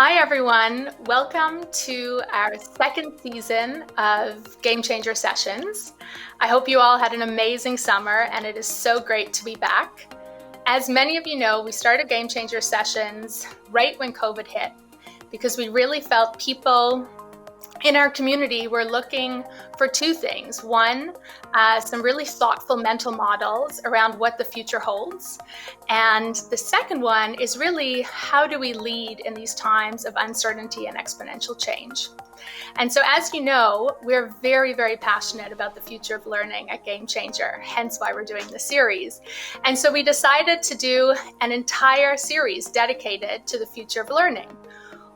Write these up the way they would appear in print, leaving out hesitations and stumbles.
Hi, everyone. Welcome to our second season of Game Changer Sessions. I hope you all had an amazing summer, and it is so great to be back. As many of you know, we started Game Changer Sessions right when COVID hit because we really felt people in our community were looking for two things. One, some really thoughtful mental models around what the future holds. And the second one is really, how do we lead in these times of uncertainty and exponential change? And so, as you know, we're very, very passionate about the future of learning at Game Changer, hence why we're doing the series. And so we decided to do an entire series dedicated to the future of learning.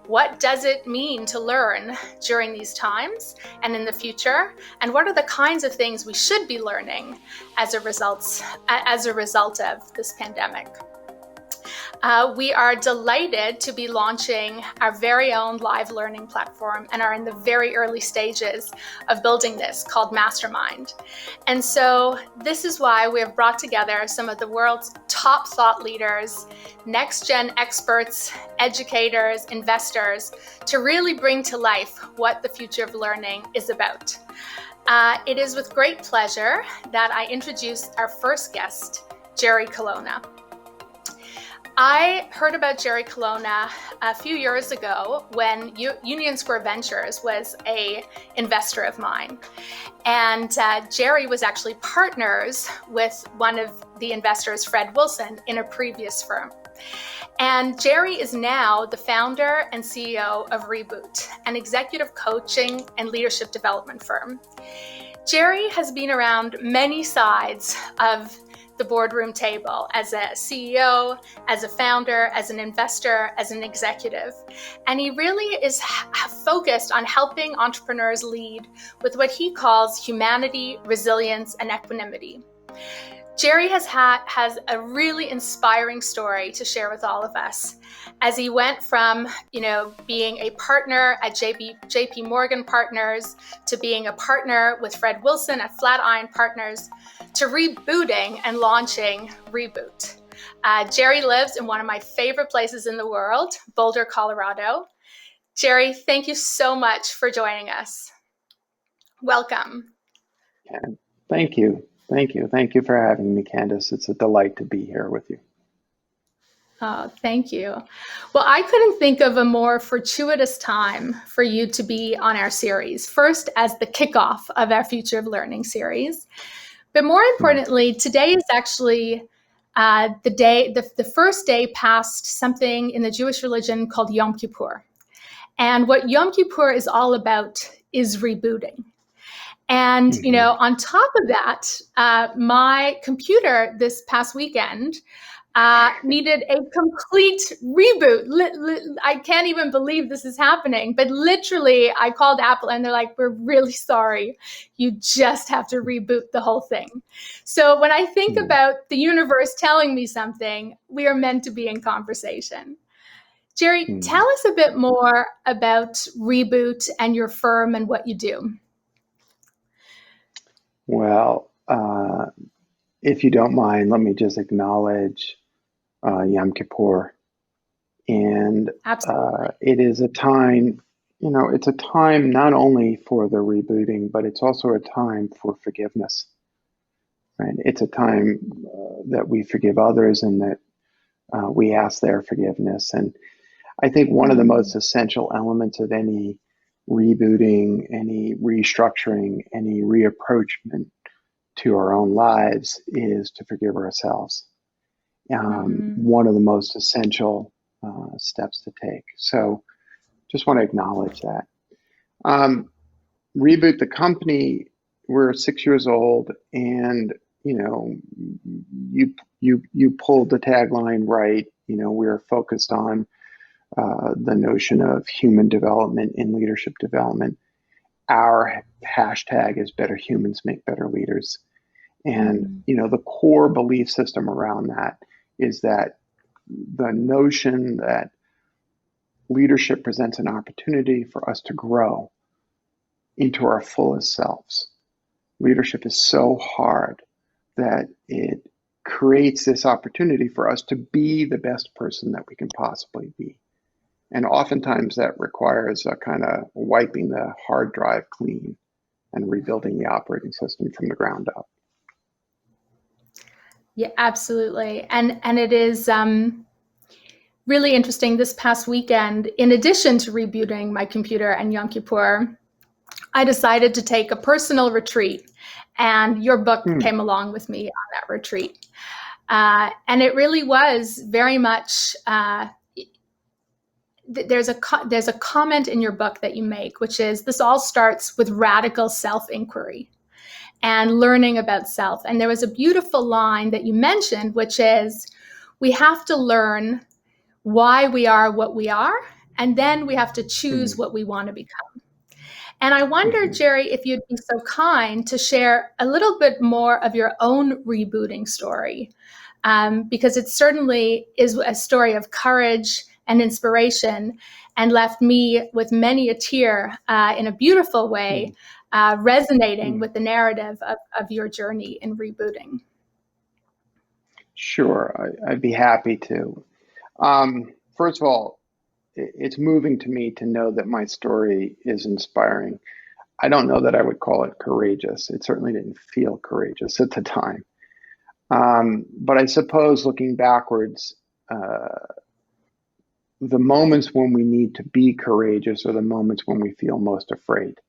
What does it mean to learn during these times and in the future? And what are the kinds of things we should be learning as a result of this pandemic? We are delighted to be launching our very own live learning platform and are in the very early stages of building this, called Mastermind. And so this is why we have brought together some of the world's top thought leaders, next-gen experts, educators, investors, to really bring to life what the future of learning is about. It is with great pleasure that I introduce our first guest, Jerry Colonna. I heard about Jerry Colonna a few years ago when Union Square Ventures was an investor of mine. And Jerry was actually partners with one of the investors, Fred Wilson, in a previous firm. And Jerry is now the founder and CEO of Reboot, an executive coaching and leadership development firm. Jerry has been around many sides of the boardroom table as a CEO, as a founder, as an investor, as an executive. And he really is focused on helping entrepreneurs lead with what he calls humanity, resilience, and equanimity. Jerry has a really inspiring story to share with all of us as he went from, being a partner at JP Morgan Partners to being a partner with Fred Wilson at Flatiron Partners to rebooting and launching Reboot. Jerry lives in one of my favorite places in the world, Boulder, Colorado. Jerry, thank you so much for joining us. Welcome. Thank you. Thank you for having me, Candice. It's a delight to be here with you. Oh, thank you. Well, I couldn't think of a more fortuitous time for you to be on our series. First, as the kickoff of our Future of Learning series. But more importantly, today is actually the first day past something in the Jewish religion called Yom Kippur. And what Yom Kippur is all about is rebooting. And, on top of that, my computer this past weekend needed a complete reboot. I can't even believe this is happening. But literally, I called Apple and they're like, we're really sorry. You just have to reboot the whole thing. So when I think about the universe telling me something, we are meant to be in conversation. Jerry, tell us a bit more about Reboot and your firm and what you do. Well, if you don't mind, let me just acknowledge Yom Kippur. And it is a time, it's a time not only for the rebooting, but it's also a time for forgiveness. Right? It's a time that we forgive others and that we ask their forgiveness. And I think one of the most essential elements of any rebooting, any restructuring, any reapproachment to our own lives is to forgive ourselves. One of the most essential steps to take. So just want to acknowledge that. Reboot the company, we're 6 years old, and you pulled the tagline right. We're focused on the notion of human development and leadership development. Our hashtag is Better Humans Make Better Leaders. And, the core belief system around that is that the notion that leadership presents an opportunity for us to grow into our fullest selves. Leadership is so hard that it creates this opportunity for us to be the best person that we can possibly be. And oftentimes that requires a kind of wiping the hard drive clean and rebuilding the operating system from the ground up. Yeah, absolutely. And it is really interesting. This past weekend, in addition to rebooting my computer and Yom Kippur, I decided to take a personal retreat, and your book came along with me on that retreat. And it really was very much, there's a comment in your book that you make, which is, this all starts with radical self-inquiry and learning about self. And there was a beautiful line that you mentioned, which is, we have to learn why we are what we are, and then we have to choose what we want to become. And I wonder, Jerry, if you'd be so kind to share a little bit more of your own rebooting story, because it certainly is a story of courage and inspiration, and left me with many a tear in a beautiful way, resonating with the narrative of your journey in rebooting. Sure, I'd be happy to. First of all, it's moving to me to know that my story is inspiring. I don't know that I would call it courageous. It certainly didn't feel courageous at the time. But I suppose looking backwards, the moments when we need to be courageous are the moments when we feel most afraid.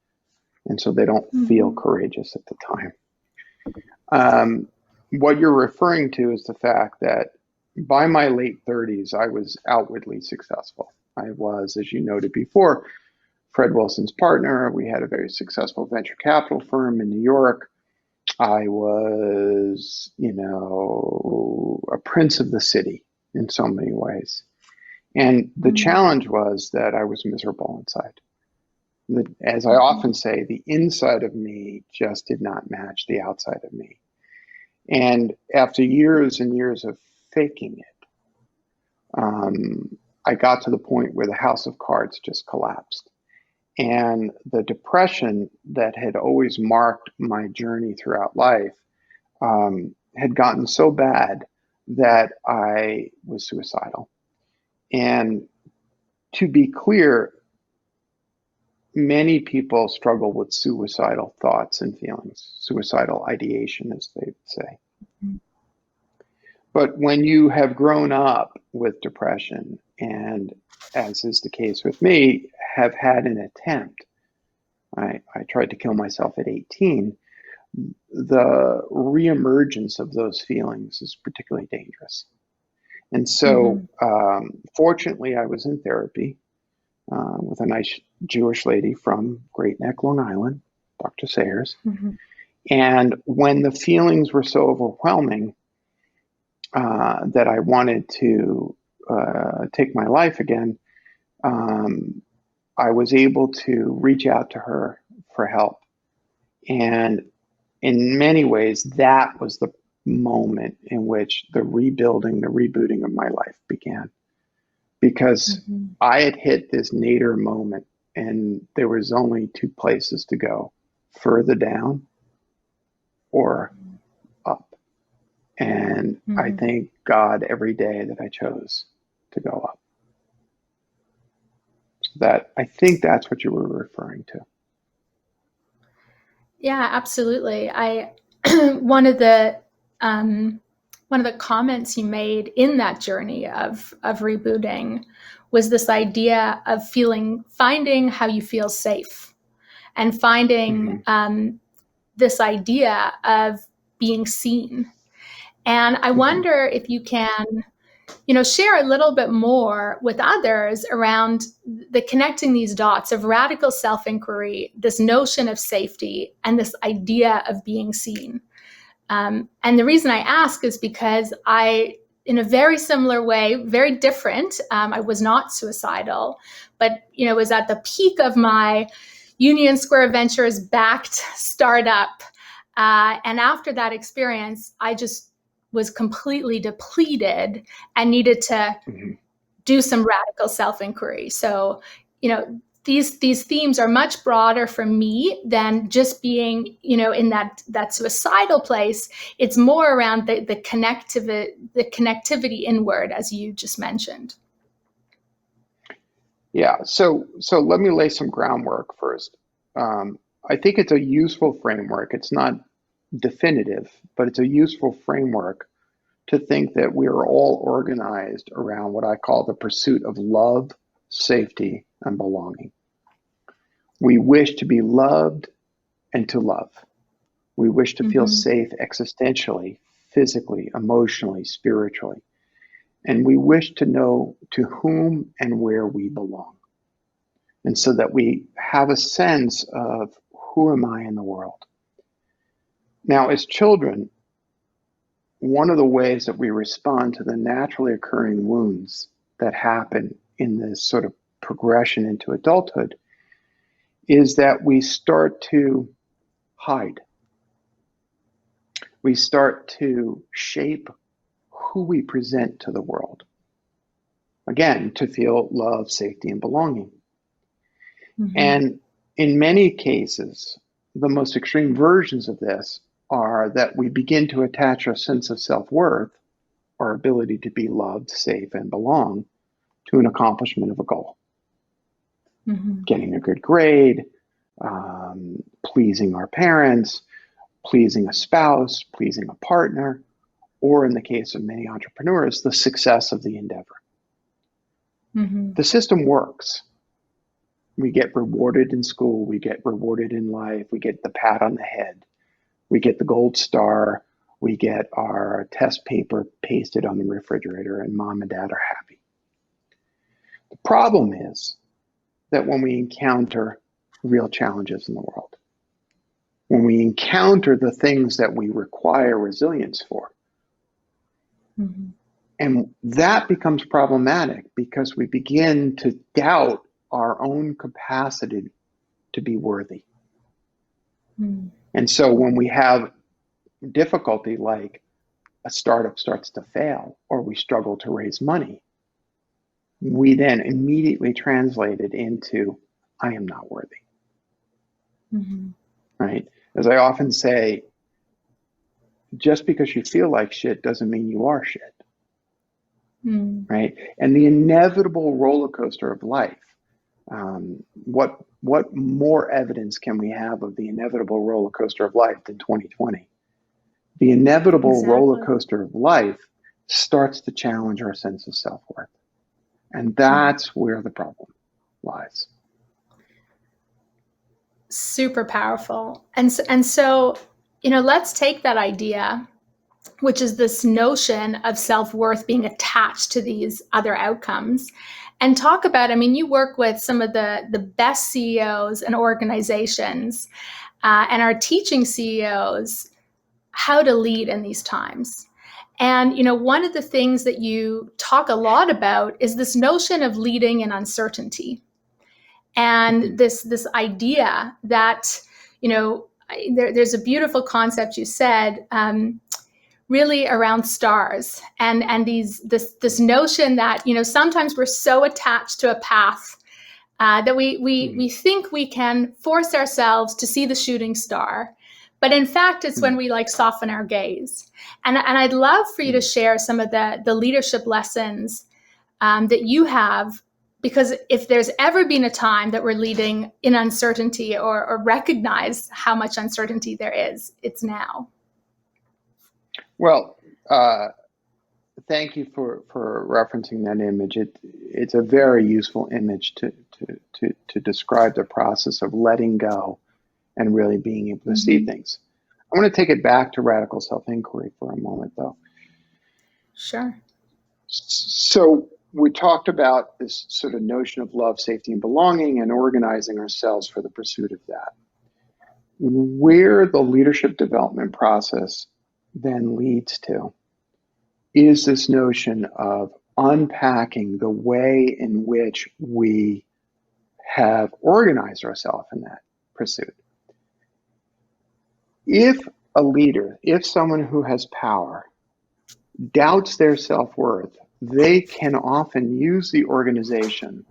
And so they don't feel courageous at the time. What you're referring to is the fact that by my late 30s, I was outwardly successful. I was, as you noted before, Fred Wilson's partner. We had a very successful venture capital firm in New York. I was, a prince of the city in so many ways. And the challenge was that I was miserable inside. As I often say, the inside of me just did not match the outside of me. And after years and years of faking it, I got to the point where the house of cards just collapsed. And the depression that had always marked my journey throughout life had gotten so bad that I was suicidal. And to be clear, many people struggle with suicidal thoughts and feelings, suicidal ideation, as they would say. But when you have grown up with depression, and as is the case with me, have had an attempt, I tried to kill myself at 18, the reemergence of those feelings is particularly dangerous. And so, fortunately, I was in therapy with a nice Jewish lady from Great Neck, Long Island, Dr. Sayers. And when the feelings were so overwhelming that I wanted to take my life again, I was able to reach out to her for help. And in many ways, that was the moment in which the rebuilding, the rebooting of my life began. Because I had hit this nadir moment, and there was only two places to go: further down or up. And I thank God every day that I chose to go up. So I think that's what you were referring to. Yeah, absolutely. One of the comments you made in that journey of rebooting was this idea of finding how you feel safe, and finding this idea of being seen. And I wonder if you can, share a little bit more with others around the connecting these dots of radical self-inquiry, this notion of safety, and this idea of being seen. And the reason I ask is because in a very similar way, very different, I was not suicidal, but, was at the peak of my Union Square Ventures backed startup. And after that experience, I just was completely depleted and needed to do some radical self-inquiry. So, these themes are much broader for me than just being, in that suicidal place. It's more around the connectivity inward, as you just mentioned. Yeah. So let me lay some groundwork first. I think it's a useful framework. It's not definitive, but it's a useful framework to think that we are all organized around what I call the pursuit of love, safety, and belonging. We wish to be loved and to love. We wish to feel safe existentially, physically, emotionally, spiritually. And we wish to know to whom and where we belong. And so that we have a sense of who am I in the world? Now, as children, one of the ways that we respond to the naturally occurring wounds that happen in this sort of progression into adulthood is that we start to hide. We start to shape who we present to the world. Again, to feel love, safety, and belonging. And in many cases, the most extreme versions of this are that we begin to attach our sense of self-worth, our ability to be loved, safe, and belong, to an accomplishment of a goal. Getting a good grade, pleasing our parents, pleasing a spouse, pleasing a partner, or in the case of many entrepreneurs, the success of the endeavor. The system works. We get rewarded in school, we get rewarded in life, we get the pat on the head, we get the gold star, we get our test paper pasted on the refrigerator, and mom and dad are happy. The problem is that when we encounter real challenges in the world, when we encounter the things that we require resilience for, and that becomes problematic because we begin to doubt our own capacity to be worthy. And so when we have difficulty, like a startup starts to fail or we struggle to raise money, we then immediately translate it into, I am not worthy. Right? As I often say, just because you feel like shit doesn't mean you are shit. Right? And the inevitable roller coaster of life, what more evidence can we have of the inevitable roller coaster of life than 2020? The inevitable roller coaster of life starts to challenge our sense of self-worth. And that's where the problem lies. Super powerful. And so, let's take that idea, which is this notion of self-worth being attached to these other outcomes, and talk about, you work with some of the best CEOs and organizations and are teaching CEOs how to lead in these times. And, one of the things that you talk a lot about is this notion of leading in uncertainty. And this idea that, there's a beautiful concept you said, really around stars and this notion that, sometimes we're so attached to a path that we think we can force ourselves to see the shooting star. But in fact, it's when we soften our gaze. And I'd love for you to share some of the leadership lessons that you have, because if there's ever been a time that we're leading in uncertainty or recognize how much uncertainty there is, it's now. Well, thank you for referencing that image. It's a very useful image to describe the process of letting go and really being able to see things. I want to take it back to radical self-inquiry for a moment, though. Sure. So we talked about this sort of notion of love, safety, and belonging, and organizing ourselves for the pursuit of that. Where the leadership development process then leads to is this notion of unpacking the way in which we have organized ourselves in that pursuit. If a leader, if someone who has power doubts their self-worth, they can often use the organization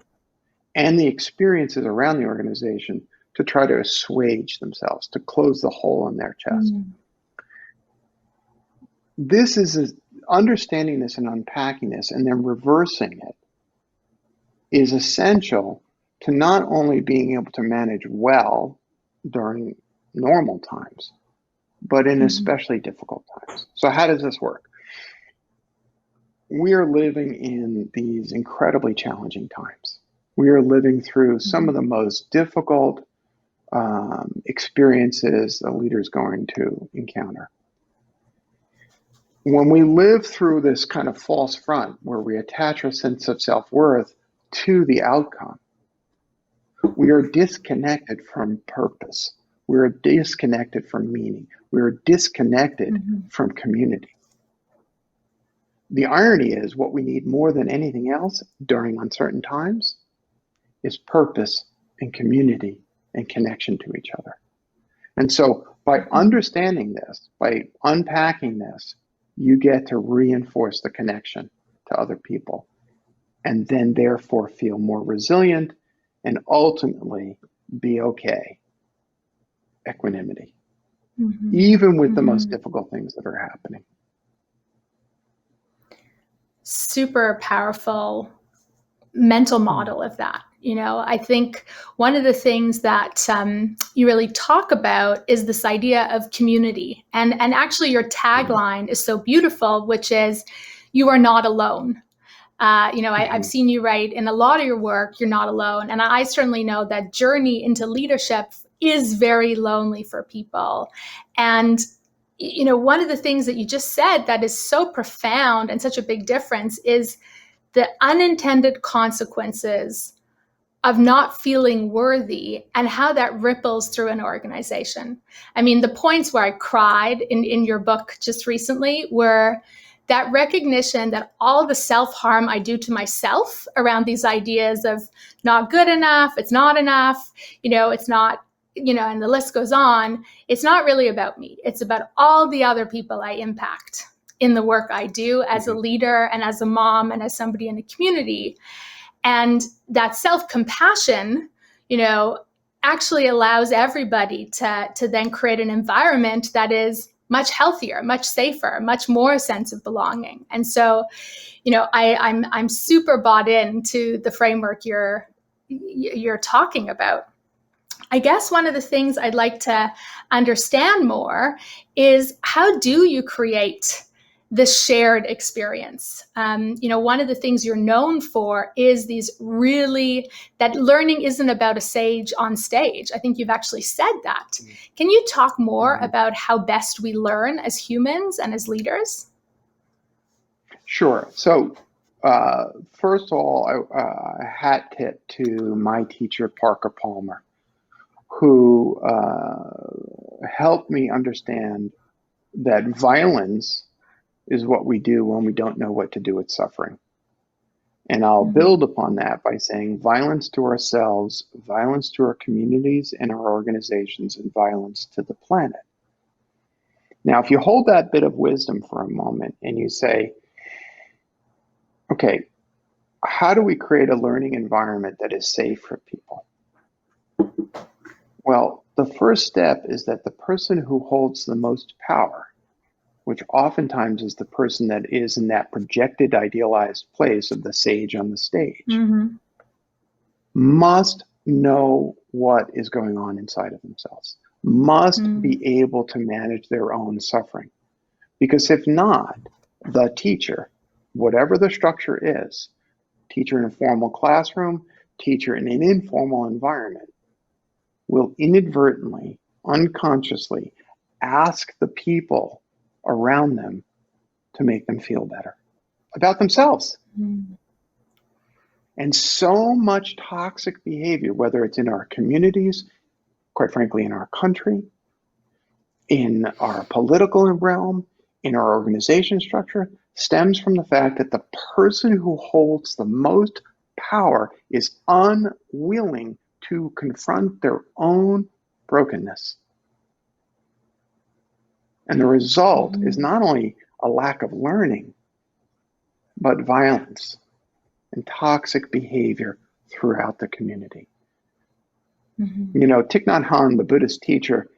and the experiences around the organization to try to assuage themselves, to close the hole in their chest. This is understanding this and unpacking this and then reversing it is essential to not only being able to manage well during normal times, but in especially difficult times. So how does this work? We are living in these incredibly challenging times. We are living through some of the most difficult experiences a leader is going to encounter. When we live through this kind of false front where we attach our sense of self-worth to the outcome, we are disconnected from purpose. We are disconnected from meaning. We are disconnected from community. The irony is what we need more than anything else during uncertain times is purpose and community and connection to each other. And so by understanding this, by unpacking this, you get to reinforce the connection to other people and then therefore feel more resilient and ultimately be okay. Equanimity, even with the most difficult things that are happening. Super powerful mental model of that. You know, I think one of the things that you really talk about is this idea of community. And actually your tagline is so beautiful, which is, you are not alone. I've seen you write in a lot of your work, you're not alone. And I certainly know that journey into leadership is very lonely for people. And, you know, one of the things that you just said that is so profound and such a big difference is the unintended consequences of not feeling worthy and how that ripples through an organization. I mean, the points where I cried in your book just recently were that recognition that all the self-harm I do to myself around these ideas of not good enough, it's not enough, it's not, and the list goes on. It's not really about me. It's about all the other people I impact in the work I do as a leader and as a mom and as somebody in the community. And that self-compassion, actually allows everybody to then create an environment that is much healthier, much safer, much more sense of belonging. And so, I'm super bought into the framework you're talking about. I guess one of the things I'd like to understand more is, how do you create this shared experience? One of the things you're known for is that learning isn't about a sage on stage. I think you've actually said that. Can you talk more about how best we learn as humans and as leaders? Sure. So first of all, a hat tip to my teacher, Parker Palmer, who helped me understand that violence is what we do when we don't know what to do with suffering. And I'll build upon that by saying violence to ourselves, violence to our communities and our organizations, and violence to the planet. Now, if you hold that bit of wisdom for a moment and you say, okay, how do we create a learning environment that is safe for people? Well, the first step is that the person who holds the most power, which oftentimes is the person that is in that projected, idealized place of the sage on the stage, must know what is going on inside of themselves, must be able to manage their own suffering. Because if not, the teacher, whatever the structure is, teacher in a formal classroom, teacher in an informal environment, will inadvertently, unconsciously ask the people around them to make them feel better about themselves. And so much toxic behavior, whether it's in our communities, quite frankly, in our country, in our political realm, in our organization structure, stems from the fact that the person who holds the most power is unwilling to confront their own brokenness. And the result is not only a lack of learning, but violence and toxic behavior throughout the community. Thich Nhat Hanh, the Buddhist teacher,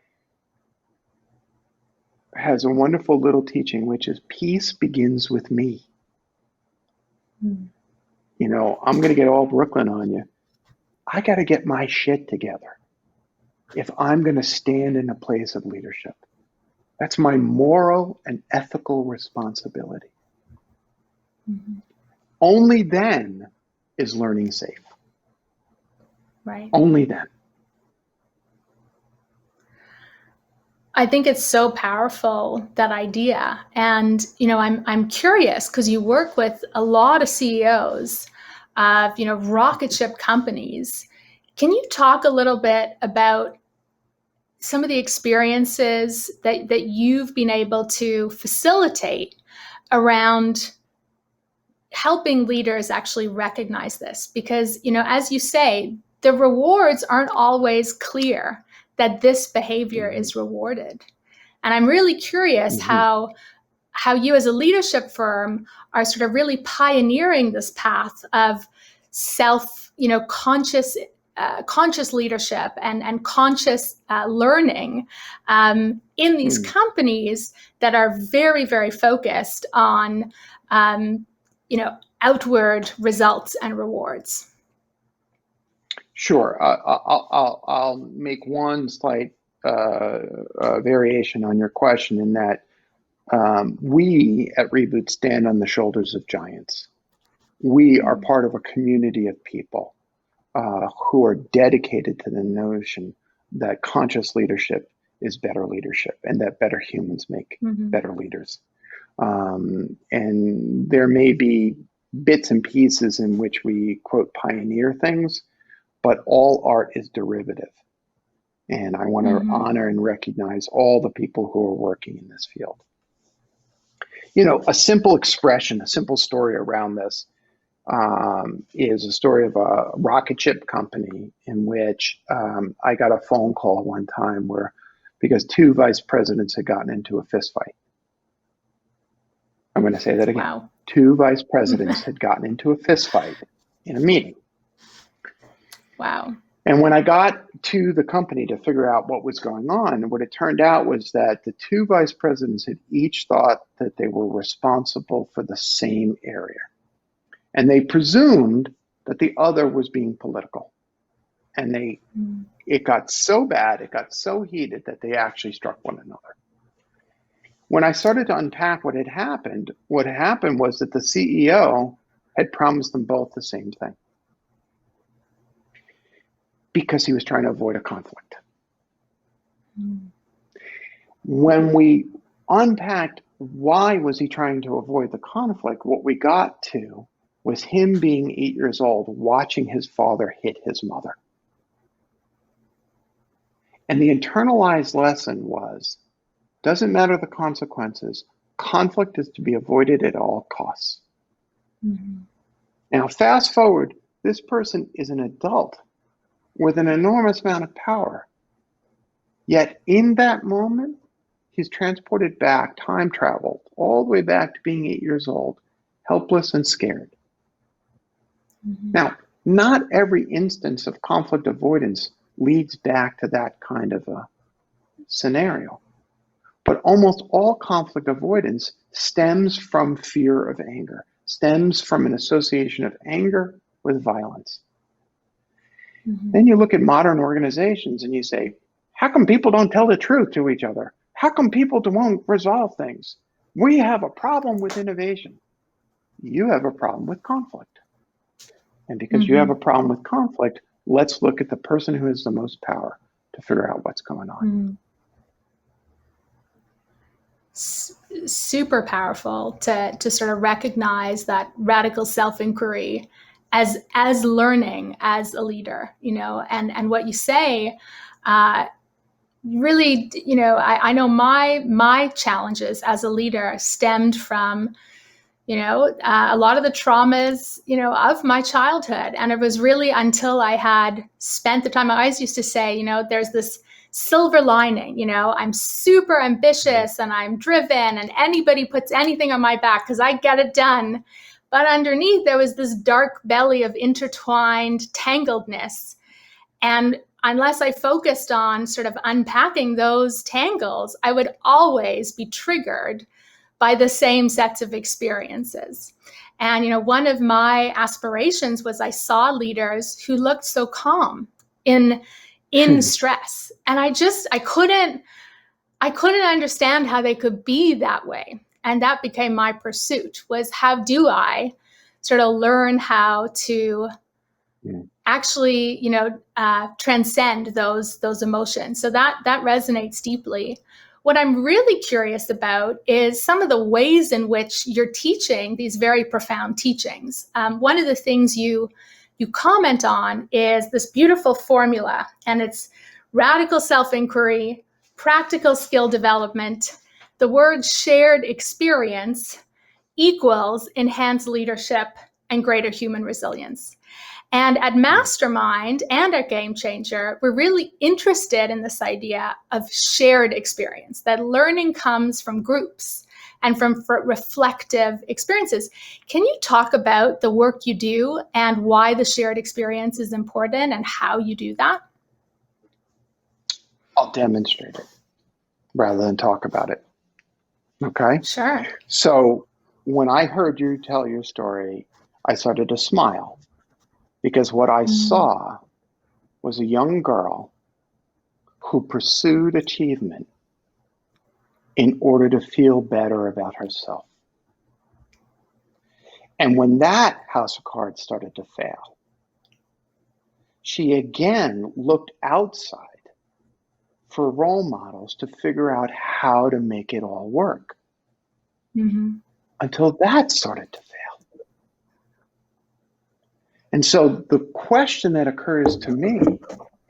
has a wonderful little teaching, which is peace begins with me. I'm going to get all Brooklyn on you. I got to get my shit together if I'm going to stand in a place of leadership. That's my moral and ethical responsibility. Mm-hmm. Only then is learning safe. Right. Only then. I think it's so powerful, that idea. And, I'm curious because you work with a lot of CEOs of, rocket ship companies. Can you talk a little bit about some of the experiences that you've been able to facilitate around helping leaders actually recognize this? Because, as you say, the rewards aren't always clear that this behavior is rewarded. And I'm really curious how you as a leadership firm are sort of really pioneering this path of conscious leadership and conscious learning in these companies that are very, very focused on outward results and rewards. Sure. I'll make one slight variation on your question, in that we at Reboot stand on the shoulders of giants. We are part of a community of people who are dedicated to the notion that conscious leadership is better leadership, and that better humans make better leaders. And there may be bits and pieces in which we, quote, pioneer things, but all art is derivative. And I want to honor and recognize all the people who are working in this field. A simple expression, a simple story around this is a story of a rocket ship company in which I got a phone call one time because two vice presidents had gotten into a fist fight. I'm going to say that again. Wow. Two vice presidents had gotten into a fist fight in a meeting. Wow. And when I got to the company to figure out what was going on, what it turned out was that the two vice presidents had each thought that they were responsible for the same area. And they presumed that the other was being political. And it got so bad, it got so heated that they actually struck one another. When I started to unpack what had happened was that the CEO had promised them both the same thing, because he was trying to avoid a conflict. When we unpacked why was he trying to avoid the conflict, what we got to was him being 8 years old, watching his father hit his mother. And the internalized lesson was, doesn't matter the consequences, conflict is to be avoided at all costs. Now, fast forward, this person is an adult with an enormous amount of power. Yet in that moment, he's transported back, time traveled, all the way back to being 8 years old, helpless and scared. Now, not every instance of conflict avoidance leads back to that kind of a scenario. But almost all conflict avoidance stems from fear of anger, stems from an association of anger with violence. Then you look at modern organizations and you say, how come people don't tell the truth to each other? How come people won't resolve things? We have a problem with innovation. You have a problem with conflict. And because you have a problem with conflict, let's look at the person who has the most power to figure out what's going on. Super powerful to sort of recognize that radical self-inquiry as learning as a leader, and what you say, really, I know my challenges as a leader stemmed from, a lot of the traumas, of my childhood. And it was really until I had spent the time, I always used to say, there's this silver lining, I'm super ambitious and I'm driven, and anybody puts anything on my back because I get it done. But underneath, there was this dark belly of intertwined tangledness. And unless I focused on sort of unpacking those tangles, I would always be triggered by the same sets of experiences. And, one of my aspirations was I saw leaders who looked so calm in stress. And I couldn't understand how they could be that way. And that became my pursuit, was how do I sort of learn how to actually, transcend those emotions. So that resonates deeply. What I'm really curious about is some of the ways in which you're teaching these very profound teachings. One of the things you comment on is this beautiful formula, and it's radical self-inquiry, practical skill development. The word shared experience equals enhanced leadership and greater human resilience. And at Mastermind and at Game Changer, we're really interested in this idea of shared experience, that learning comes from groups and from reflective experiences. Can you talk about the work you do and why the shared experience is important and how you do that? I'll demonstrate it rather than talk about it. Okay? Sure. So when I heard you tell your story, I started to smile, because what I saw was a young girl who pursued achievement in order to feel better about herself. And when that house of cards started to fail, she again looked outside for role models to figure out how to make it all work. Until that started to fail. And so the question that occurs to me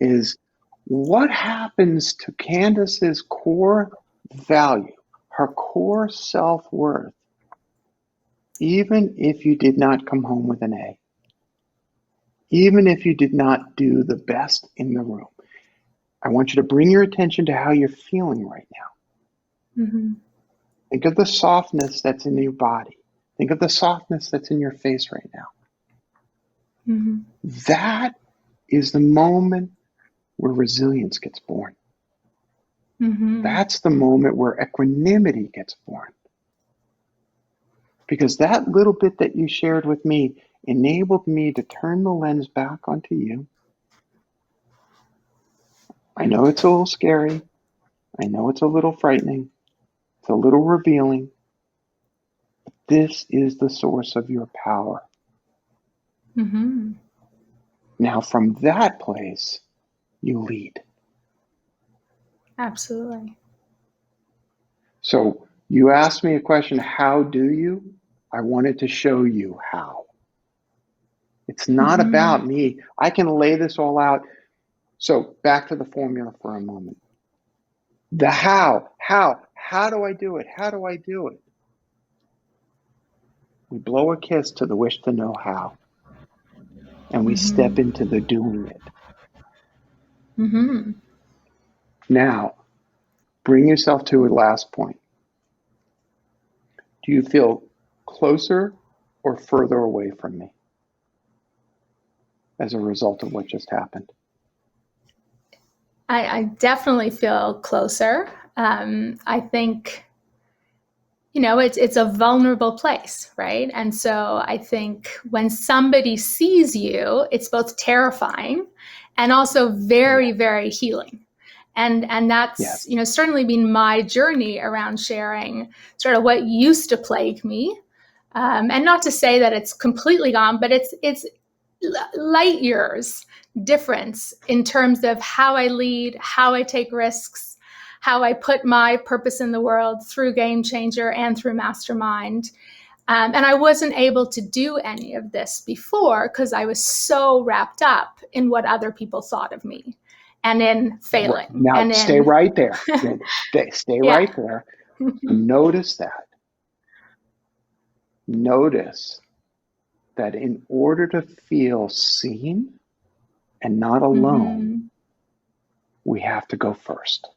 is, what happens to Candice's core value, her core self-worth, even if you did not come home with an A, even if you did not do the best in the room? I want you to bring your attention to how you're feeling right now. Think of the softness that's in your body. Think of the softness that's in your face right now. That is the moment where resilience gets born. That's the moment where equanimity gets born. Because that little bit that you shared with me enabled me to turn the lens back onto you. I know it's a little scary. I know it's a little frightening. It's a little revealing. But this is the source of your power. Now, from that place, you lead. Absolutely. So you asked me a question, how do you? I wanted to show you how. It's not about me. I can lay this all out. So back to the formula for a moment. The how do I do it? How do I do it? We blow a kiss to the wish to know how. And we step into the doing it. Now, bring yourself to a last point. Do you feel closer or further away from me as a result of what just happened? I definitely feel closer. I think, it's a vulnerable place, right? And so I think when somebody sees you, it's both terrifying and also very, very healing. And that's, certainly been my journey around sharing sort of what used to plague me. And not to say that it's completely gone, but it's light years difference in terms of how I lead, how I take risks, how I put my purpose in the world through Game Changer and through Mastermind. And I wasn't able to do any of this before because I was so wrapped up in what other people thought of me and in failing. Now, stay right there. Stay right there. Notice that. Notice that in order to feel seen and not alone, we have to go first.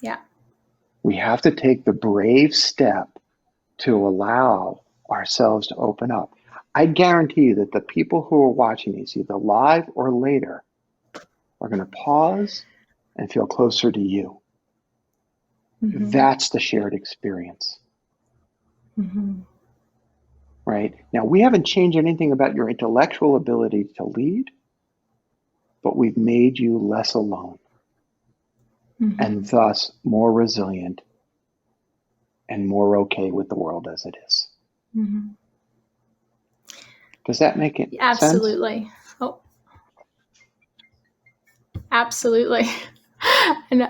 Yeah. We have to take the brave step to allow ourselves to open up. I guarantee you that the people who are watching these, either live or later, are going to pause and feel closer to you. That's the shared experience. right? Now, we haven't changed anything about your intellectual ability to lead, but we've made you less alone and thus more resilient and more okay with the world as it is. Does that make it Absolutely. sense? Oh, absolutely. And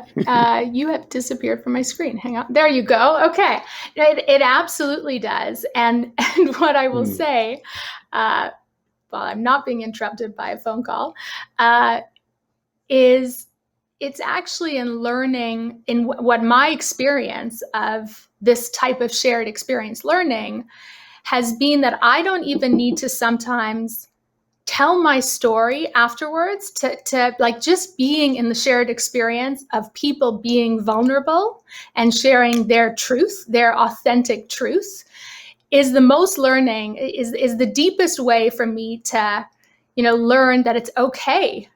you have disappeared from my screen. Hang on. There you go. Okay. It absolutely does. And what I will say, while I'm not being interrupted by a phone call, is it's actually in learning, in what my experience of this type of shared experience learning has been, that I don't even need to sometimes tell my story afterwards, to like just being in the shared experience of people being vulnerable and sharing their truth, their authentic truth, is the most learning, is the deepest way for me to, learn that it's okay,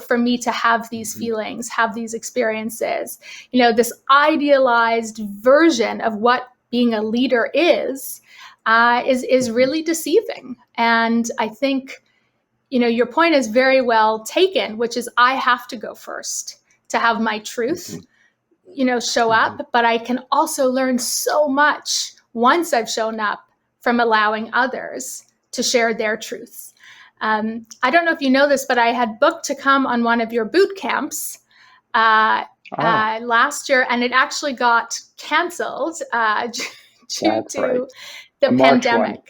for me to have these feelings, have these experiences. This idealized version of what being a leader is really deceiving. And I think, your point is very well taken, which is I have to go first to have my truth, show up. But I can also learn so much once I've shown up from allowing others to share their truths. I don't know if you know this, but I had booked to come on one of your boot camps last year, and it actually got canceled due to the pandemic.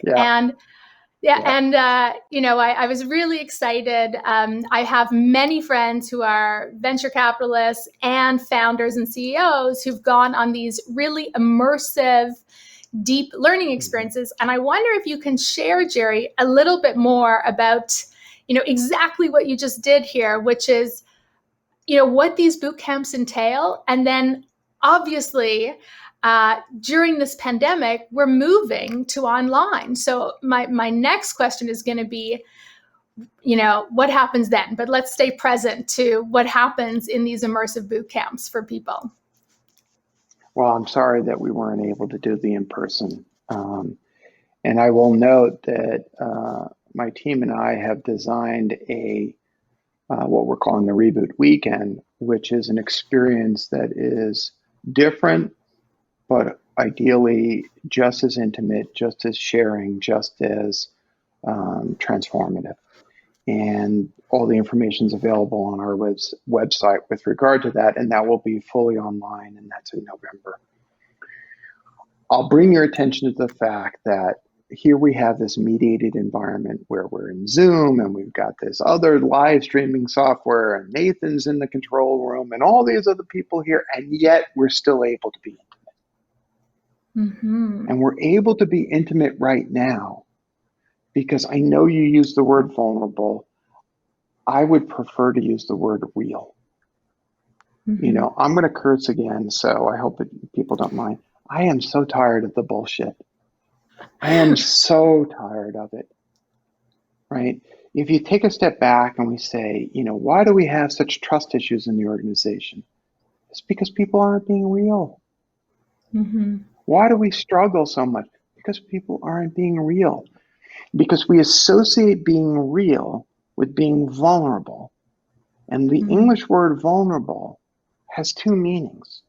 And I was really excited. I have many friends who are venture capitalists and founders and CEOs who've gone on these really immersive, deep learning experiences. And I wonder if you can share, Jerry, a little bit more about, exactly what you just did here, which is, what these boot camps entail. And then obviously, during this pandemic, we're moving to online. So my next question is going to be, what happens then? But let's stay present to what happens in these immersive boot camps for people. Well, I'm sorry that we weren't able to do the in-person. And I will note that my team and I have designed what we're calling the Reboot Weekend, which is an experience that is different, but ideally just as intimate, just as sharing, just as transformative. And all the information is available on our website with regard to that, and that will be fully online, and that's in November. I'll bring your attention to the fact that here we have this mediated environment where we're in Zoom and we've got this other live streaming software and Nathan's in the control room and all these other people here, and yet we're still able to be intimate. And we're able to be intimate right now because I know you use the word vulnerable. I would prefer to use the word real. I'm going to curse again, so I hope that people don't mind. I am so tired of the bullshit. I am so tired of it, right? If you take a step back and we say, why do we have such trust issues in the organization? It's because people aren't being real. Why do we struggle so much? Because people aren't being real. Because we associate being real with being vulnerable. And the English word vulnerable has two meanings.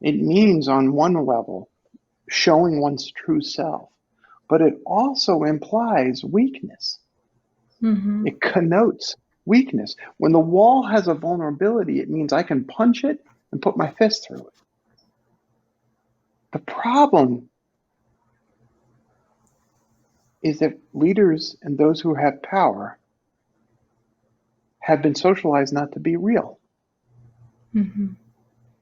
It means, on one level, showing one's true self, but it also implies weakness. It connotes weakness. When the wall has a vulnerability, it means I can punch it and put my fist through it. The problem is that leaders and those who have power have been socialized not to be real. And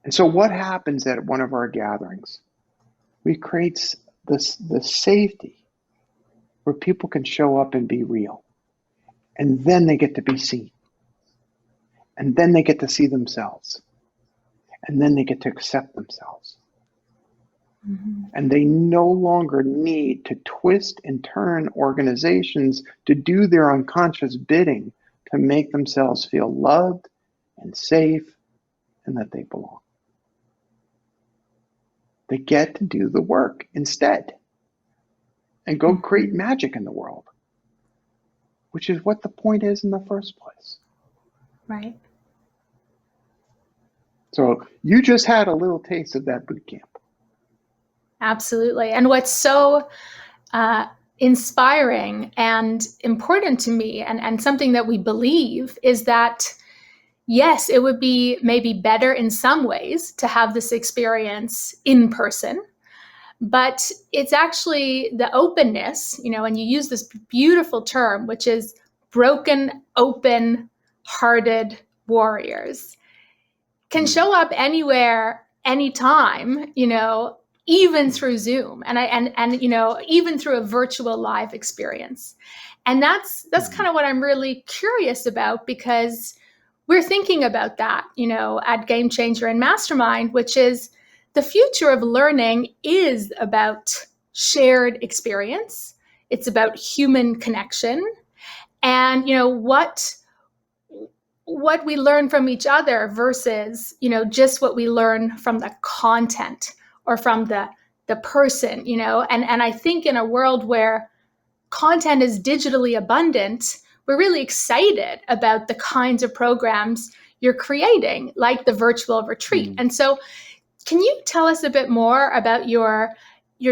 so what happens at one of our gatherings? We create the safety where people can show up and be real. And then they get to be seen. And then they get to see themselves. And then they get to accept themselves. And they no longer need to twist and turn organizations to do their unconscious bidding to make themselves feel loved and safe and that they belong. They get to do the work instead. and go create magic in the world, which is what the point is in the first place. Right. So you just had a little taste of that boot camp. Absolutely. And what's so inspiring and important to me, and something that we believe, is that yes, it would be maybe better in some ways to have this experience in person, but it's actually the openness, and you use this beautiful term, which is broken, open hearted warriors, can show up anywhere, anytime, even through Zoom and even through a virtual live experience. And that's kind of what I'm really curious about, because we're thinking about that, at Game Changer and Mastermind, which is the future of learning is about shared experience. It's about human connection and, what we learn from each other versus, just what we learn from the content or from the person, and I think in a world where content is digitally abundant, we're really excited about the kinds of programs you're creating, like the virtual retreat. And so can you tell us a bit more about your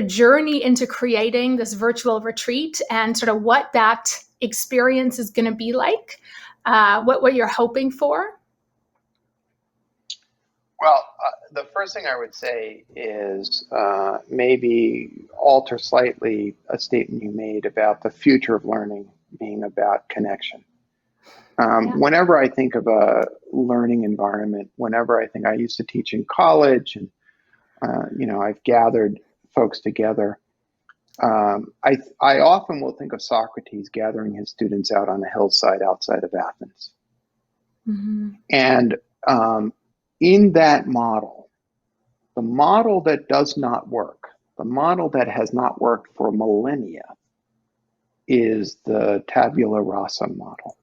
journey into creating this virtual retreat and sort of what that experience is going to be like? What you're hoping for? Well, the first thing I would say is maybe alter slightly a statement you made about the future of learning being about connection. Whenever I think of a learning environment, I used to teach in college, and I've gathered folks together. I often will think of Socrates gathering his students out on a hillside outside of Athens. And in that model, the model that does not work, the model that has not worked for millennia, is the tabula rasa model.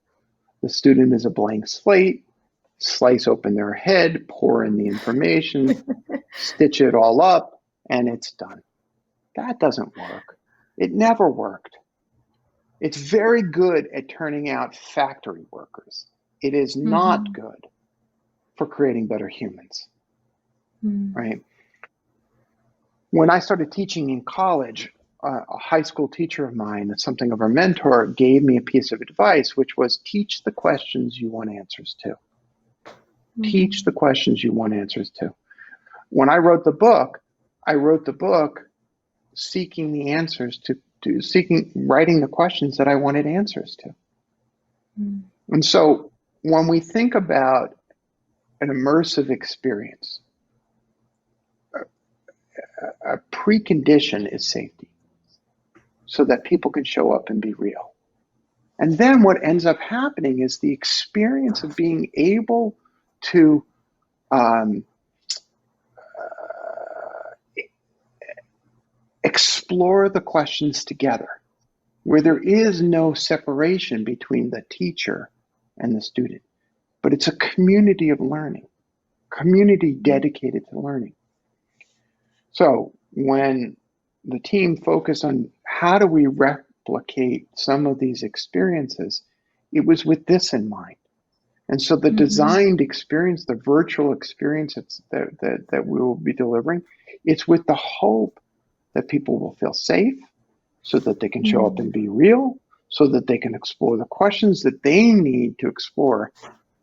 The student is a blank slate, slice open their head, pour in the information, stitch it all up, and it's done. That doesn't work. It never worked. It's very good at turning out factory workers. It is not good for creating better humans, right? When I started teaching in college, a high school teacher of mine, something of a mentor, gave me a piece of advice, which was teach the questions you want answers to. Teach the questions you want answers to. When I wrote the book, seeking the answers writing the questions that I wanted answers to. And so when we think about an immersive experience, a precondition is safety, so that people can show up and be real. And then what ends up happening is the experience of being able to explore the questions together, where there is no separation between the teacher and the student, but it's a community of learning, community dedicated to learning. So when the team focused on how do we replicate some of these experiences, it was with this in mind. And so the designed experience, the virtual experience that we will be delivering, it's with the hope that people will feel safe, so that they can show up and be real, so that they can explore the questions that they need to explore,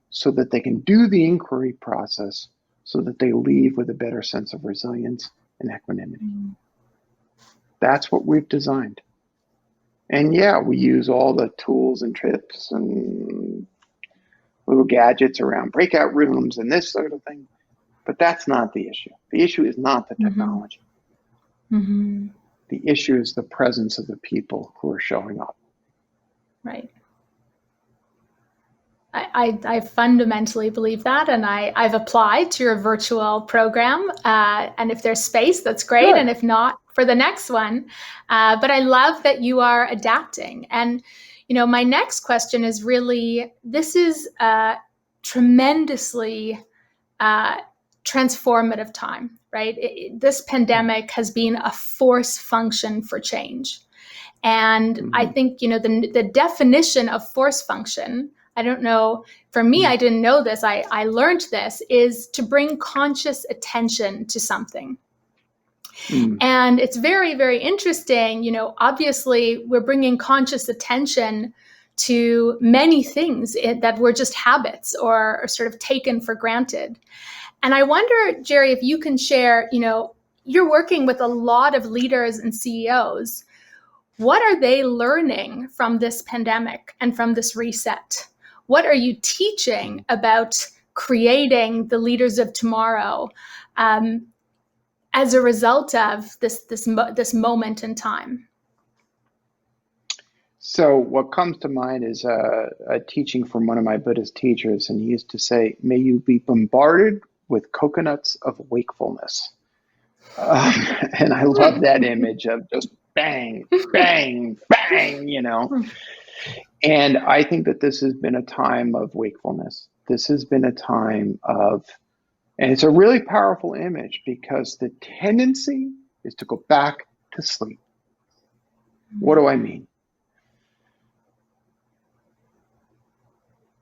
so that they can do the inquiry process, so that they leave with a better sense of resilience and equanimity. That's what we've designed. And we use all the tools and tips and little gadgets around breakout rooms and this sort of thing. But that's not the issue. The issue is not the technology. The issue is the presence of the people who are showing up. Right. I fundamentally believe that, and I've applied to your virtual program. And if there's space, that's great. Good. And if not, for the next one. But I love that you are adapting. And, my next question is really, this is a tremendously transformative time, right? This pandemic has been a force function for change. And I think, the definition of force function, I don't know, for me, I didn't know this, I learned this, is to bring conscious attention to something. And it's very, very interesting. Obviously, we're bringing conscious attention to many things that were just habits or sort of taken for granted. And I wonder, Jerry, if you can share, you're working with a lot of leaders and CEOs. What are they learning from this pandemic and from this reset? What are you teaching about creating the leaders of tomorrow as a result of this moment in time? So what comes to mind is a teaching from one of my Buddhist teachers, and he used to say, "May you be bombarded with coconuts of wakefulness." And I love that image of just bang, bang, bang, And I think that this has been a time of wakefulness. This has been a time of, and it's a really powerful image because the tendency is to go back to sleep. What do I mean?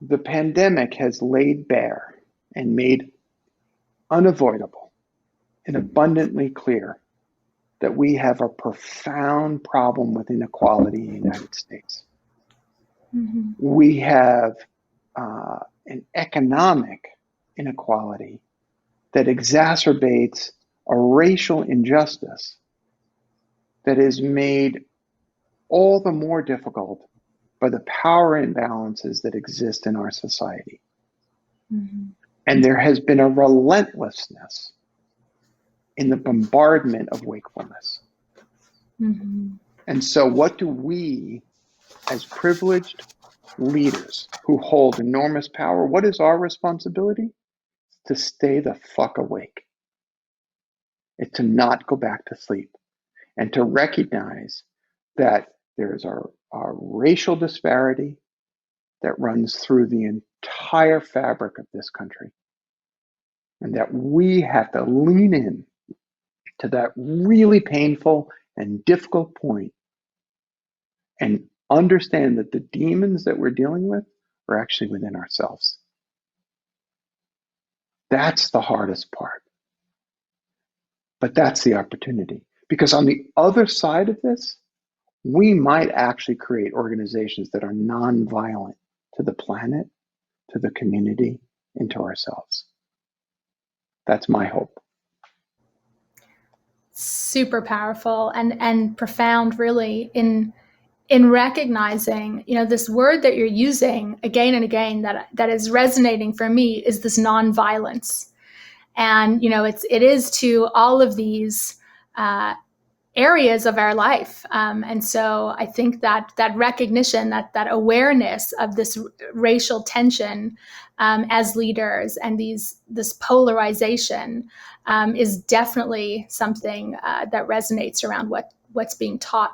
The pandemic has laid bare and made unavoidable and abundantly clear that we have a profound problem with inequality in the United States. We have an economic inequality that exacerbates a racial injustice that is made all the more difficult by the power imbalances that exist in our society. And there has been a relentlessness in the bombardment of wakefulness. And so what do we, as privileged leaders who hold enormous power, what is our responsibility? To stay the fuck awake. It's to not go back to sleep and to recognize that there is a racial disparity that runs through the entire fabric of this country, and that we have to lean in to that really painful and difficult point and understand that the demons that we're dealing with are actually within ourselves. That's the hardest part. But that's the opportunity. Because on the other side of this, we might actually create organizations that are non-violent to the planet, to the community, and to ourselves. That's my hope. Super powerful and profound, really, in recognizing, this word that you're using again and again that is resonating for me is this nonviolence. And, it is to all of these areas of our life. And so I think that recognition, that awareness of this racial tension as leaders and this polarization is definitely something that resonates around what's being taught.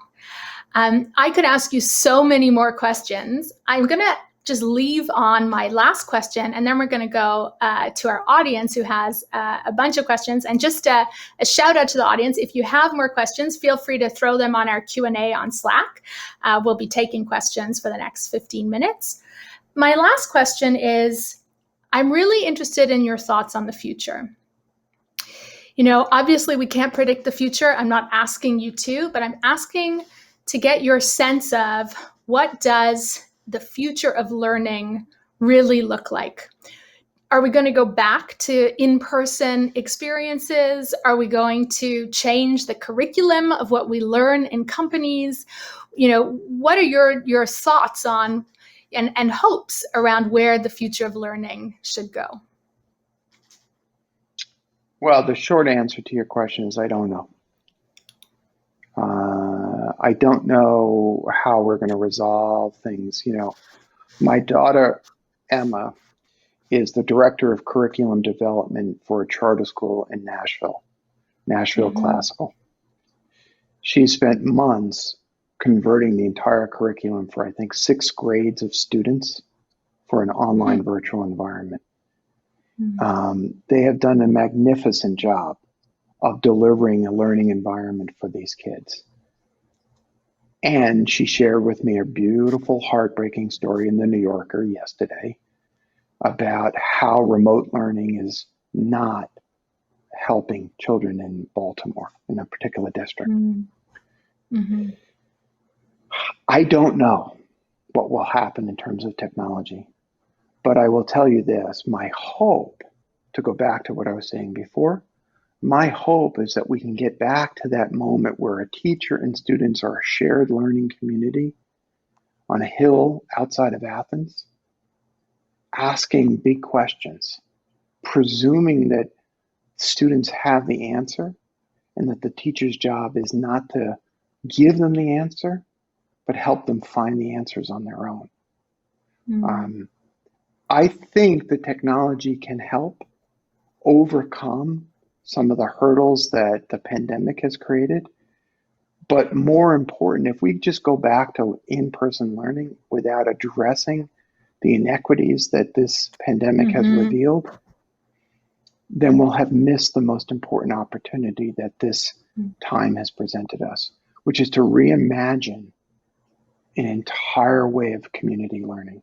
I could ask you so many more questions. I'm going to just leave on my last question, and then we're going to go to our audience who has a bunch of questions. And just a shout out to the audience. If you have more questions, feel free to throw them on our Q&A on Slack. We'll be taking questions for the next 15 minutes. My last question is, I'm really interested in your thoughts on the future. Obviously we can't predict the future. I'm not asking you to, but I'm asking to get your sense of what does the future of learning really look like? Are we going to go back to in-person experiences? Are we going to change the curriculum of what we learn in companies? What are your thoughts on and hopes around where the future of learning should go? Well, the short answer to your question is I don't know. I don't know how we're going to resolve things. My daughter, Emma, is the director of curriculum development for a charter school in Nashville Classical. She spent months converting the entire curriculum for, I think, 6 grades of students for an online virtual environment. They have done a magnificent job of delivering a learning environment for these kids. And she shared with me a beautiful, heartbreaking story in the New Yorker yesterday about how remote learning is not helping children in Baltimore, in a particular district. Mm-hmm. I don't know what will happen in terms of technology, but I will tell you this. My hope, to go back to what I was saying before, my hope is that we can get back to that moment where a teacher and students are a shared learning community on a hill outside of Athens, asking big questions, presuming that students have the answer and that the teacher's job is not to give them the answer, but help them find the answers on their own. I think the technology can help overcome some of the hurdles that the pandemic has created. But more important, if we just go back to in-person learning without addressing the inequities that this pandemic has revealed, then we'll have missed the most important opportunity that this time has presented us, which is to reimagine an entire way of community learning.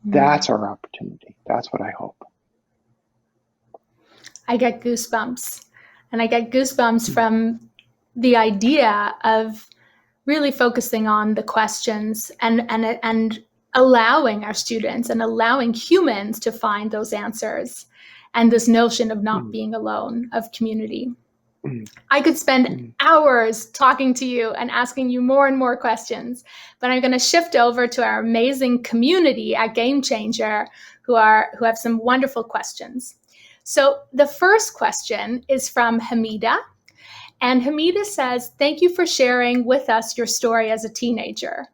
That's our opportunity. That's what I hope. I get goosebumps. And I get goosebumps from the idea of really focusing on the questions and allowing our students and allowing humans to find those answers, and this notion of not being alone, of community. I could spend hours talking to you and asking you more and more questions, but I'm going to shift over to our amazing community at Game Changer who have some wonderful questions. So the first question is from Hamida. And Hamida says, thank you for sharing with us your story as a teenager.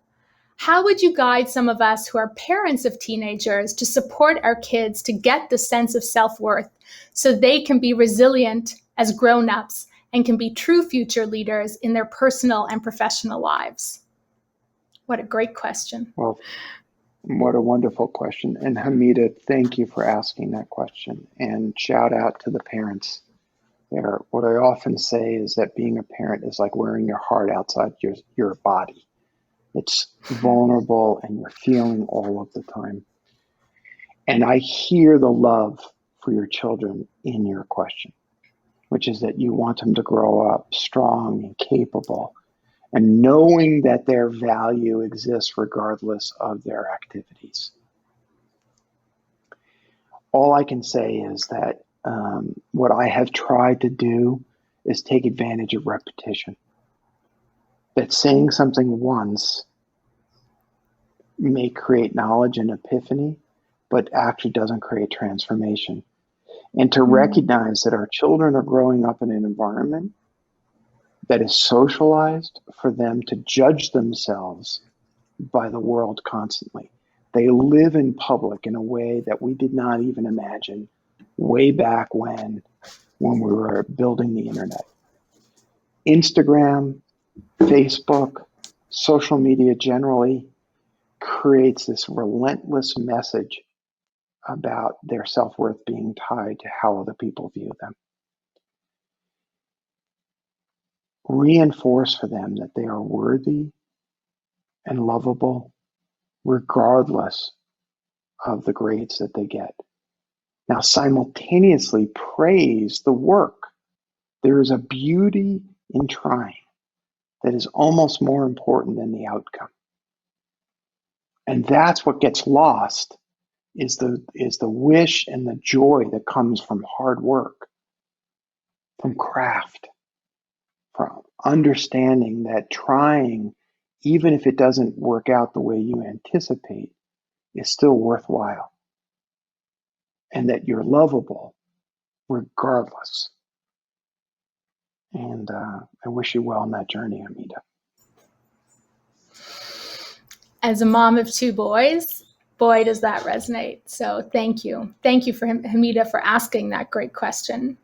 How would you guide some of us who are parents of teenagers to support our kids to get the sense of self-worth so they can be resilient as grown-ups and can be true future leaders in their personal and professional lives? What a great question. Well, what a wonderful question. And Hamida, thank you for asking that question. And shout out to the parents there. What I often say is that being a parent is like wearing your heart outside your body. It's vulnerable and you're feeling all of the time. And I hear the love for your children in your question, which is that you want them to grow up strong and capable and knowing that their value exists regardless of their activities. All I can say is that what I have tried to do is take advantage of repetition. That saying something once may create knowledge and epiphany, but actually doesn't create transformation. And to recognize that our children are growing up in an environment that is socialized for them to judge themselves by the world constantly. They live in public in a way that we did not even imagine way back when we were building the internet. Instagram, Facebook, social media generally creates this relentless message about their self-worth being tied to how other people view them. Reinforce for them that they are worthy and lovable regardless of the grades that they get. Now, simultaneously praise the work. There is a beauty in trying that is almost more important than the outcome. And that's what gets lost is the wish and the joy that comes from hard work, from craft, from understanding that trying, even if it doesn't work out the way you anticipate, is still worthwhile. And that you're lovable regardless. And I wish you well on that journey, Amita. As a mom of two boys, boy, does that resonate. So thank you. Thank you for Hamida for asking that great question.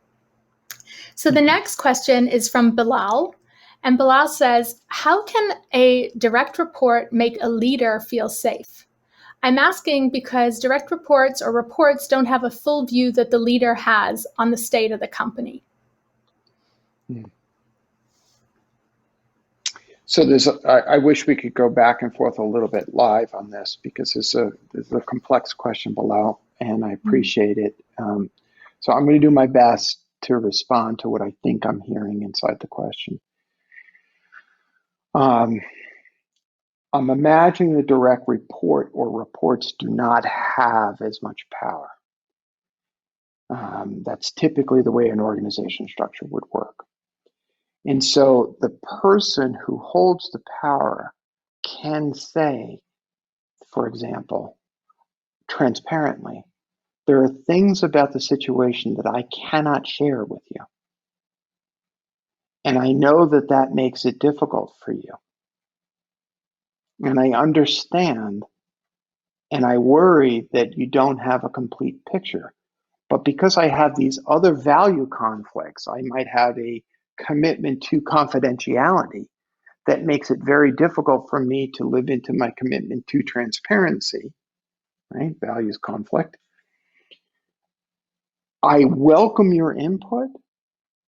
So the next question is from Bilal. And Bilal says, how can a direct report make a leader feel safe? I'm asking because direct reports or reports don't have a full view that the leader has on the state of the company. So I wish we could go back and forth a little bit live on this because there's a complex question below, and I appreciate it. So I'm going to do my best to respond to what I think I'm hearing inside the question. I'm imagining the direct report or reports do not have as much power. That's typically the way an organization structure would work. And so the person who holds the power can say, for example, transparently, there are things about the situation that I cannot share with you. And I know that that makes it difficult for you. And I understand, and I worry that you don't have a complete picture. But because I have these other value conflicts, I might have a commitment to confidentiality that makes it very difficult for me to live into my commitment to transparency, right? Values conflict. I welcome your input,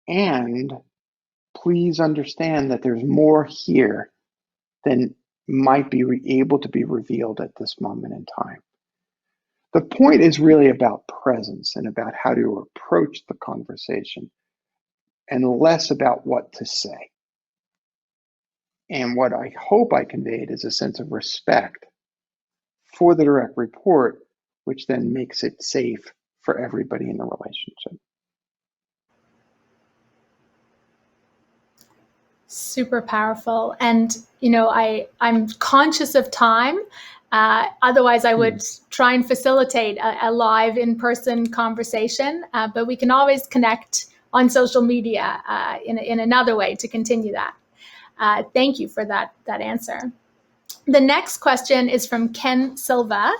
and please understand that there's more here than might be able to be revealed at this moment in time. The point is really about presence and about how to approach the conversation, and less about what to say. And what I hope I conveyed is a sense of respect for the direct report, which then makes it safe for everybody in the relationship. Super powerful. And, I'm conscious of time. Otherwise, I would try and facilitate a live in-person conversation, but we can always connect on social media in another way to continue that. Thank you for that answer. The next question is from Ken Silva.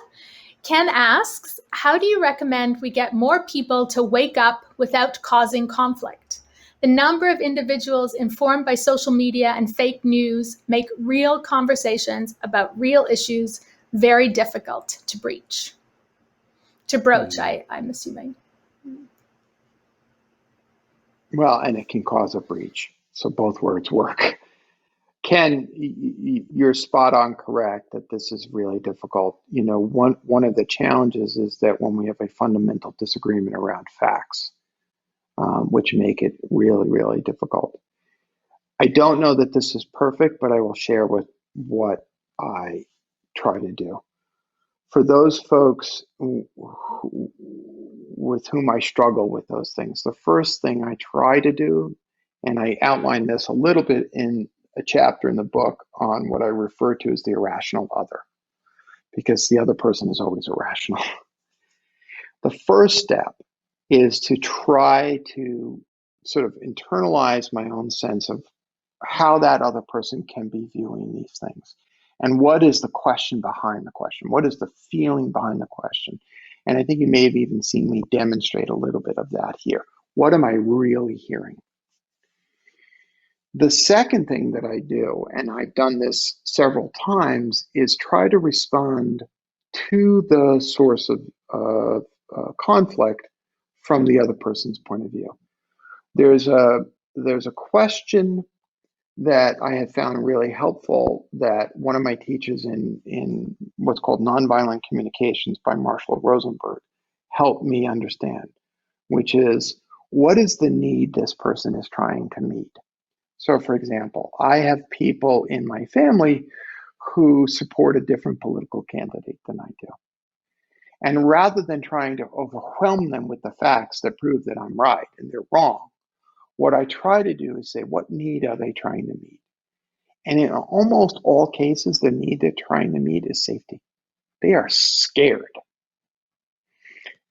Ken asks, how do you recommend we get more people to wake up without causing conflict? The number of individuals informed by social media and fake news make real conversations about real issues very difficult to broach. I'm assuming. Well, and it can cause a breach. So both words work. Ken, you're spot on correct that this is really difficult. One of the challenges is that when we have a fundamental disagreement around facts, which make it really, really difficult. I don't know that this is perfect, but I will share what I try to do. For those folks with whom I struggle with those things, the first thing I try to do, and I outline this a little bit in a chapter in the book on what I refer to as the irrational other, because the other person is always irrational. The first step is to try to sort of internalize my own sense of how that other person can be viewing these things. And what is the question behind the question? What is the feeling behind the question? And I think you may have even seen me demonstrate a little bit of that here. What am I really hearing? The second thing that I do, and I've done this several times, is try to respond to the source of conflict from the other person's point of view. There's a question that I have found really helpful that one of my teachers in what's called Nonviolent Communications by Marshall Rosenberg helped me understand, which is, what is the need this person is trying to meet? So, for example, I have people in my family who support a different political candidate than I do. And rather than trying to overwhelm them with the facts that prove that I'm right and they're wrong, what I try to do is say, what need are they trying to meet? And in almost all cases, the need they're trying to meet is safety. They are scared.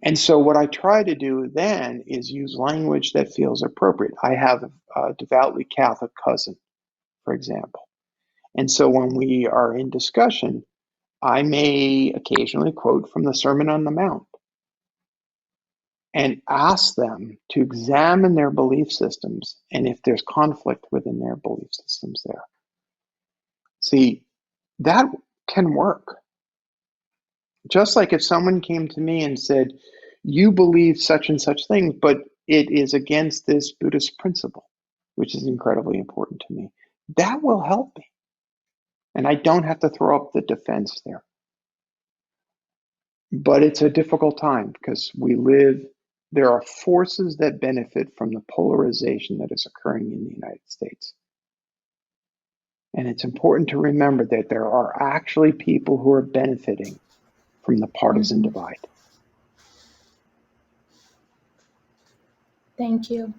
And so what I try to do then is use language that feels appropriate. I have a devoutly Catholic cousin, for example. And so when we are in discussion, I may occasionally quote from the Sermon on the Mount and ask them to examine their belief systems and if there's conflict within their belief systems there. See, that can work. Just like if someone came to me and said, you believe such and such things, but it is against this Buddhist principle, which is incredibly important to me. That will help me. And I don't have to throw up the defense there. But it's a difficult time because there are forces that benefit from the polarization that is occurring in the United States. And it's important to remember that there are actually people who are benefiting from the partisan divide. Thank you.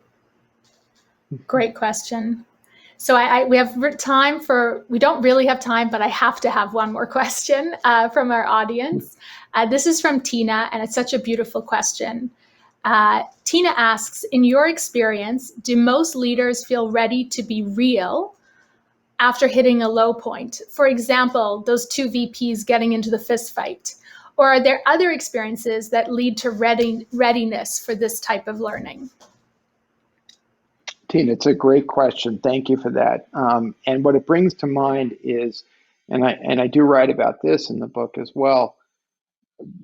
Great question. So we have time we don't really have time, but I have to have one more question from our audience. This is from Tina, and it's such a beautiful question. Tina asks, in your experience, do most leaders feel ready to be real after hitting a low point? For example, those two VPs getting into the fist fight. Or are there other experiences that lead to readiness for this type of learning? Tina, it's a great question. Thank you for that. And what it brings to mind is, and I do write about this in the book as well,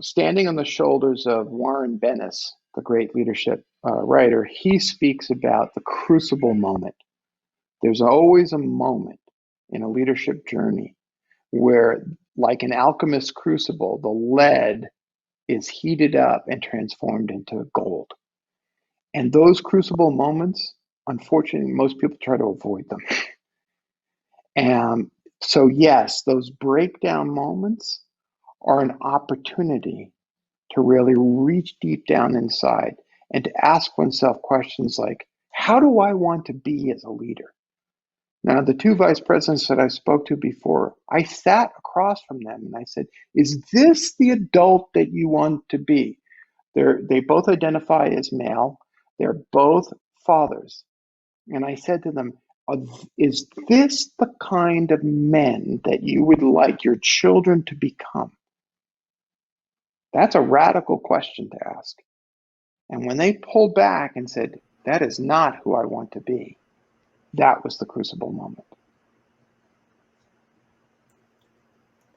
standing on the shoulders of Warren Bennis, the great leadership writer, he speaks about the crucible moment. There's always a moment in a leadership journey where, like an alchemist's crucible, the lead is heated up and transformed into gold. And those crucible moments, unfortunately, most people try to avoid them. And so, yes, those breakdown moments are an opportunity to really reach deep down inside and to ask oneself questions like, how do I want to be as a leader? Now, the two vice presidents that I spoke to before, I sat across from them and I said, is this the adult that you want to be? They both identify as male. They're both fathers. And I said to them, is this the kind of men that you would like your children to become? That's a radical question to ask. And when they pulled back and said, that is not who I want to be, that was the crucible moment.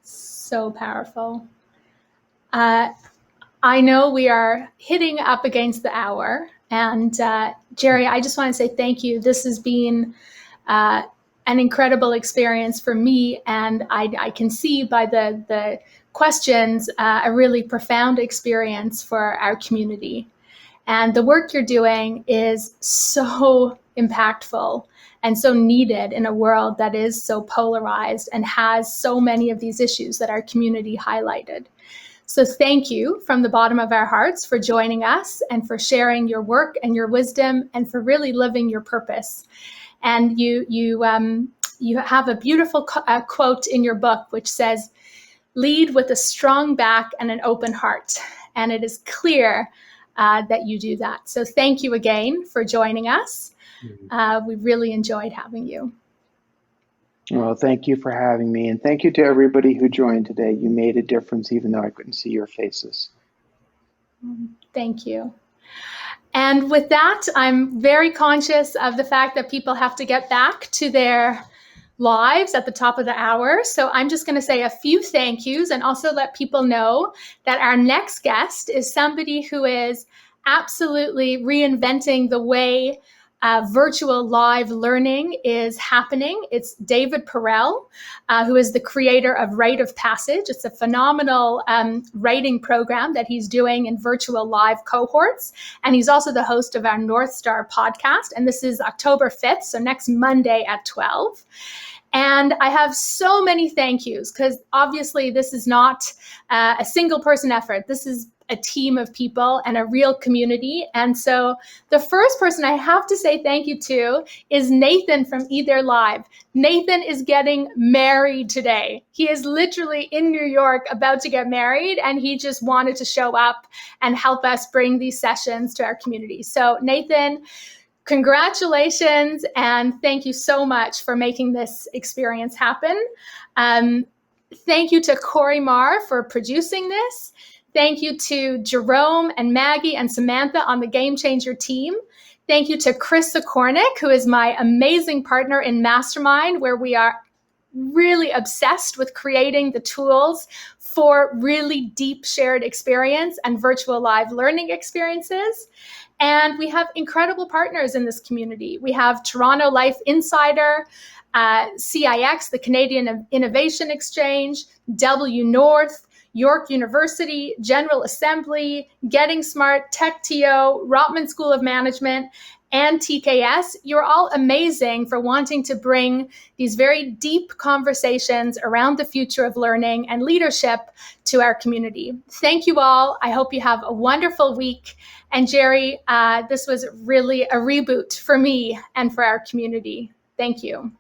So powerful. I know we are hitting up against the hour. And Jerry, I just want to say thank you. This has been an incredible experience for me. And I can see by the questions a really profound experience for our community. And the work you're doing is so impactful and so needed in a world that is so polarized and has so many of these issues that our community highlighted. So thank you from the bottom of our hearts for joining us and for sharing your work and your wisdom and for really living your purpose. And you have a beautiful quote in your book, which says, lead with a strong back and an open heart. And it is clear that you do that. So thank you again for joining us. We really enjoyed having you. Well, thank you for having me. And thank you to everybody who joined today. You made a difference, even though I couldn't see your faces. Thank you. And with that, I'm very conscious of the fact that people have to get back to their lives at the top of the hour. So I'm just going to say a few thank yous and also let people know that our next guest is somebody who is absolutely reinventing the way virtual live learning is happening. It's David Perel, who is the creator of Rite of Passage. It's a phenomenal writing program that he's doing in virtual live cohorts. And he's also the host of our North Star podcast. And this is October 5th, so next Monday at 12. And I have so many thank yous because obviously this is not a single person effort. This is a team of people and a real community. And so the first person I have to say thank you to is Nathan from Either Live. Nathan is getting married today. He is literally in New York about to get married, and he just wanted to show up and help us bring these sessions to our community. So Nathan, congratulations, and thank you so much for making this experience happen. Thank you to Corey Marr for producing this. Thank you to Jerome and Maggie and Samantha on the Game Changer team. Thank you to Chris Sikornik, who is my amazing partner in Mastermind, where we are really obsessed with creating the tools for really deep shared experience and virtual live learning experiences. And we have incredible partners in this community. We have Toronto Life Insider, CIX, the Canadian Innovation Exchange, W North, York University, General Assembly, Getting Smart, TechTO, Rotman School of Management, and TKS. You're all amazing for wanting to bring these very deep conversations around the future of learning and leadership to our community. Thank you all. I hope you have a wonderful week. And Jerry, this was really a reboot for me and for our community. Thank you.